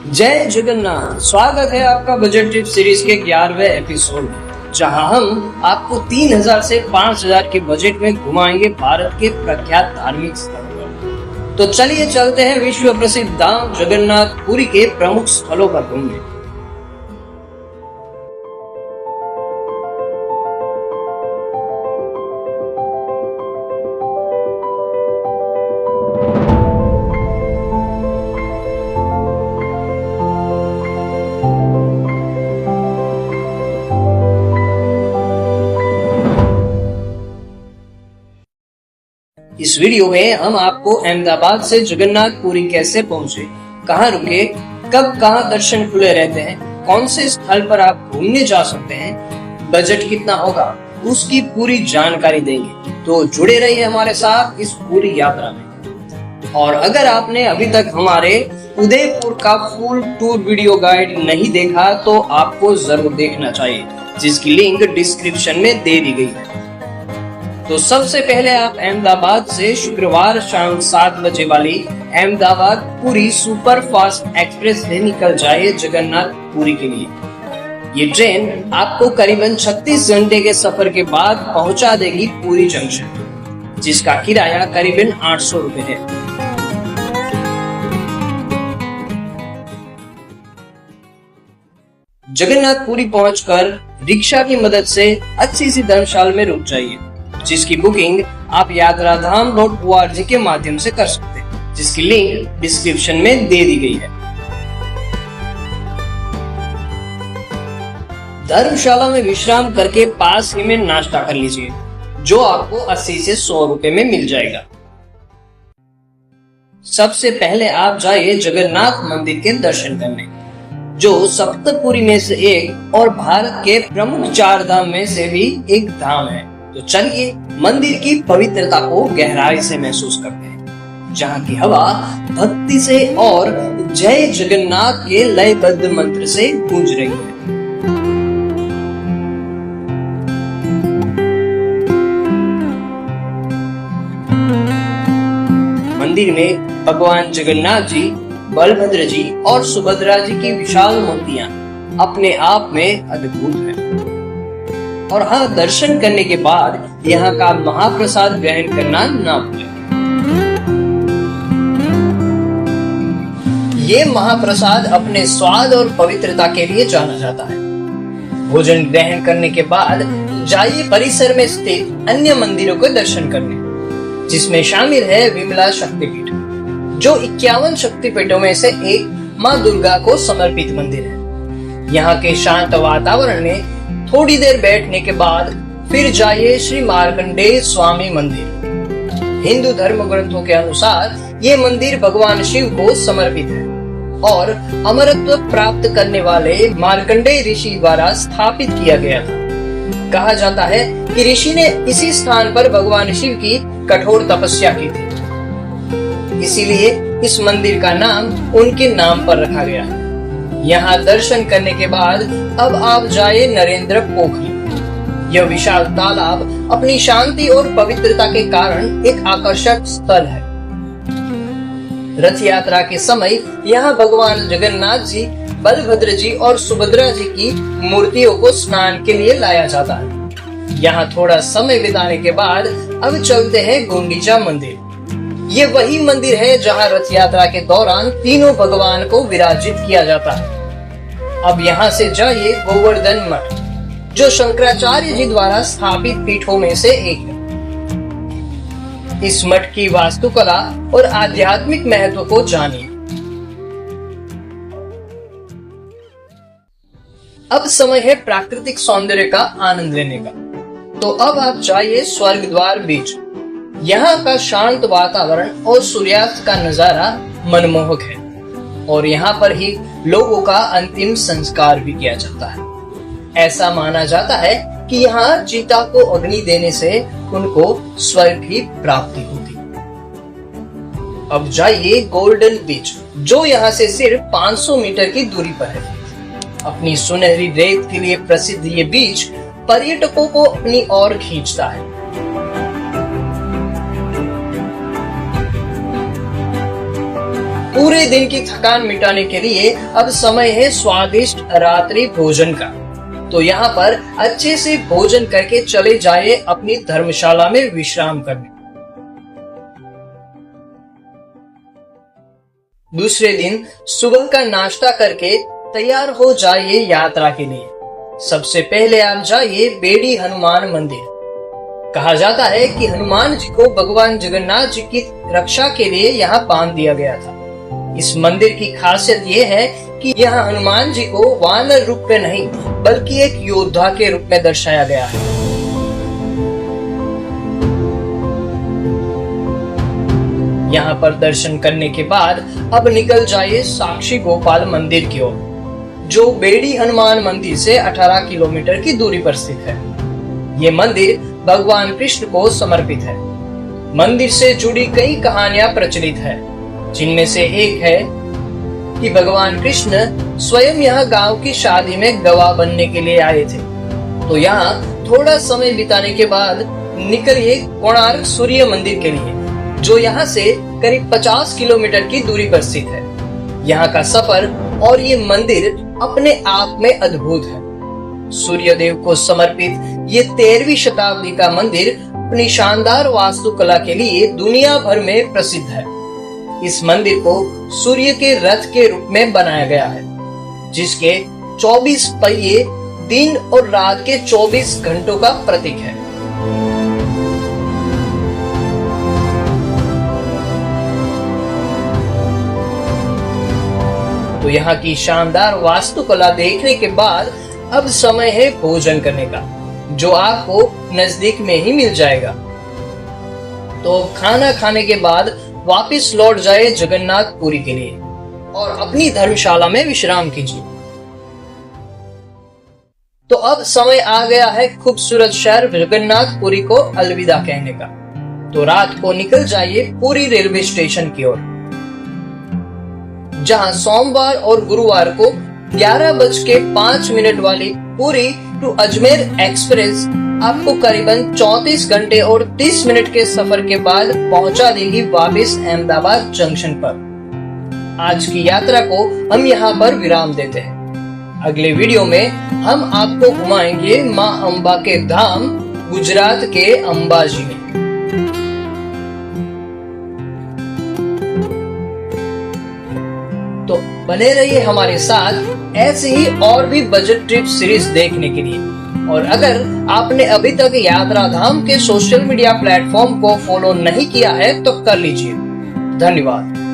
जय जगन्नाथ। स्वागत है आपका बजट ट्रिप सीरीज के 11वें एपिसोड में, जहां हम आपको 3000 से 5000 के बजट में घुमाएंगे भारत के प्रख्यात धार्मिक स्थलों पर। तो चलिए चलते हैं विश्व प्रसिद्ध धाम जगन्नाथ पुरी के प्रमुख स्थलों पर घूमने। इस वीडियो में हम आपको अहमदाबाद से जगन्नाथ पुरी कैसे पहुंचे, कहां रुके, कब कहां दर्शन खुले रहते हैं, कौन से स्थल पर आप घूमने जा सकते हैं, बजट कितना होगा, उसकी पूरी जानकारी देंगे। तो जुड़े रहिए हमारे साथ इस पूरी यात्रा में। और अगर आपने अभी तक हमारे उदयपुर का फुल टूर वीडियो गाइड नहीं देखा तो आपको जरूर देखना चाहिए, जिसकी लिंक डिस्क्रिप्शन में दे दी गई है। तो सबसे पहले आप अहमदाबाद से शुक्रवार शाम 7 बजे वाली Ahmedabad Puri super fast express से निकल जाइए जगन्नाथ पुरी के लिए। ये ट्रेन आपको करीबन 36 घंटे के सफर के बाद पहुंचा देगी पुरी जंक्शन, जिसका किराया करीबन 800 रुपए है। जगन्नाथ पुरी पहुंचकर रिक्शा की मदद से अच्छी सी धर्मशाला में रुक जाइए, जिसकी बुकिंग आप yatraधाम.org के माध्यम से कर सकते हैं, जिसकी लिंक डिस्क्रिप्शन में दे दी गई है। धर्मशाला में विश्राम करके पास ही में नाश्ता कर लीजिए, जो आपको 80 से 100 रुपए में मिल जाएगा। सबसे पहले आप जाइए जगन्नाथ मंदिर के दर्शन करने, जो सप्तपुरी में से एक और भारत के प्रमुख 4 धाम में से भी एक धाम है। तो चलिए मंदिर की पवित्रता को गहराई से महसूस करते हैं, जहाँ की हवा भक्ति से और जय जगन्नाथ के लयबद्ध मंत्र से गूंज रही है। मंदिर में भगवान जगन्नाथ जी, बलभद्र जी और सुभद्रा जी की विशाल मूर्तियां अपने आप में अद्भुत हैं। और हाँ, दर्शन करने के बाद यहाँ का महाप्रसाद ग्रहण करना ना भूलें। ये महाप्रसाद अपने स्वाद और पवित्रता के लिए जाना जाता है। भोजन ग्रहण करने के बाद जाइए परिसर में स्थित अन्य मंदिरों के दर्शन करने, जिसमें शामिल है विमला शक्तिपीठ, जो 51 शक्तिपीठों में से एक माँ दुर्गा को समर्पित मंदिर है। यहाँ के शांत वातावरण में थोड़ी देर बैठने के बाद फिर जाइए श्री मार्कंडेय स्वामी मंदिर। हिंदू धर्म ग्रंथों के अनुसार ये मंदिर भगवान शिव को समर्पित है और अमरत्व प्राप्त करने वाले मार्कंडेय ऋषि द्वारा स्थापित किया गया था। कहा जाता है कि ऋषि ने इसी स्थान पर भगवान शिव की कठोर तपस्या की थी, इसीलिए इस मंदिर का नाम उनके नाम पर रखा गया है। यहाँ दर्शन करने के बाद अब आप जाइए नरेंद्र पोखरी। यह विशाल तालाब अपनी शांति और पवित्रता के कारण एक आकर्षक स्थल है। रथ यात्रा के समय यहाँ भगवान जगन्नाथ जी, बलभद्र जी और सुभद्रा जी की मूर्तियों को स्नान के लिए लाया जाता है। यहाँ थोड़ा समय बिताने के बाद अब चलते हैं गुंडीचा मंदिर। ये वही मंदिर है जहाँ रथ यात्रा के दौरान तीनों भगवान को विराजित किया जाता है। अब यहाँ से जाइए गोवर्धन मठ, जो शंकराचार्य जी द्वारा स्थापित पीठों में से एक है। इस मठ की वास्तुकला और आध्यात्मिक महत्व को जानिए। अब समय है प्राकृतिक सौंदर्य का आनंद लेने का। तो अब आप जाइए स्वर्ग द्वार बीच। यहाँ का शांत वातावरण और सूर्यास्त का नजारा मनमोहक है, और यहाँ पर ही लोगों का अंतिम संस्कार भी किया जाता है। ऐसा माना जाता है कि यहाँ चीता को अग्नि देने से उनको स्वर्ग की प्राप्ति होती। अब जाइए गोल्डन बीच, जो यहाँ से सिर्फ 500 मीटर की दूरी पर है। अपनी सुनहरी रेत के लिए प्रसिद्ध ये बीच पर्यटकों को अपनी ओर खींचता है। पूरे दिन की थकान मिटाने के लिए अब समय है स्वादिष्ट रात्रि भोजन का। तो यहाँ पर अच्छे से भोजन करके चले जाए अपनी धर्मशाला में विश्राम करने। दूसरे दिन सुबह का नाश्ता करके तैयार हो जाइए यात्रा के लिए। सबसे पहले आप जाइए बेड़ी हनुमान मंदिर। कहा जाता है कि हनुमान जी को भगवान जगन्नाथ जी की रक्षा के लिए यहाँ बांध दिया गया था। इस मंदिर की खासियत ये है कि यहाँ हनुमान जी को वानर रूप में नहीं बल्कि एक योद्धा के रूप में दर्शाया गया है। यहाँ पर दर्शन करने के बाद अब निकल जाइए साक्षी गोपाल मंदिर की ओर, जो बेड़ी हनुमान मंदिर से 18 किलोमीटर की दूरी पर स्थित है। ये मंदिर भगवान कृष्ण को समर्पित है। मंदिर से जुड़ी कई कहानियां प्रचलित है, जिनमें से एक है कि भगवान कृष्ण स्वयं यह गांव की शादी में गवाह बनने के लिए आए थे। तो यहाँ थोड़ा समय बिताने के बाद निकलिए कोणार्क सूर्य मंदिर के लिए, जो यहाँ से करीब 50 किलोमीटर की दूरी पर स्थित है। यहाँ का सफर और ये मंदिर अपने आप में अद्भुत है। सूर्य देव को समर्पित ये 13वीं शताब्दी का मंदिर अपनी शानदार वास्तुकला के लिए दुनिया भर में प्रसिद्ध है। इस मंदिर को सूर्य के रथ के रूप में बनाया गया है, जिसके 24 पहिए दिन और रात के 24 घंटों का प्रतीक है। तो यहाँ की शानदार वास्तुकला देखने के बाद अब समय है भोजन करने का, जो आपको नजदीक में ही मिल जाएगा। तो खाना खाने के बाद वापस लौट जाए जगन्नाथपुरी के लिए और अपनी धर्मशाला में विश्राम कीजिए। तो अब समय आ गया है खूबसूरत शहर जगन्नाथपुरी को अलविदा कहने का। तो रात को निकल जाइए पुरी रेलवे स्टेशन की ओर, जहां सोमवार और गुरुवार को 11:05 वाली पुरी टू अजमेर एक्सप्रेस आपको करीबन 34 घंटे और 30 मिनट के सफर के बाद पहुंचा देगी वापस अहमदाबाद जंक्शन पर। आज की यात्रा को हम यहाँ पर विराम देते हैं। अगले वीडियो में हम आपको घुमाएंगे माँ अम्बा के धाम गुजरात के अंबाजी में। तो बने रहिए हमारे साथ ऐसे ही और भी बजट ट्रिप सीरीज देखने के लिए। और अगर आपने अभी तक यात्रा धाम के सोशल मीडिया प्लेटफॉर्म को फॉलो नहीं किया है तो कर लीजिए। धन्यवाद।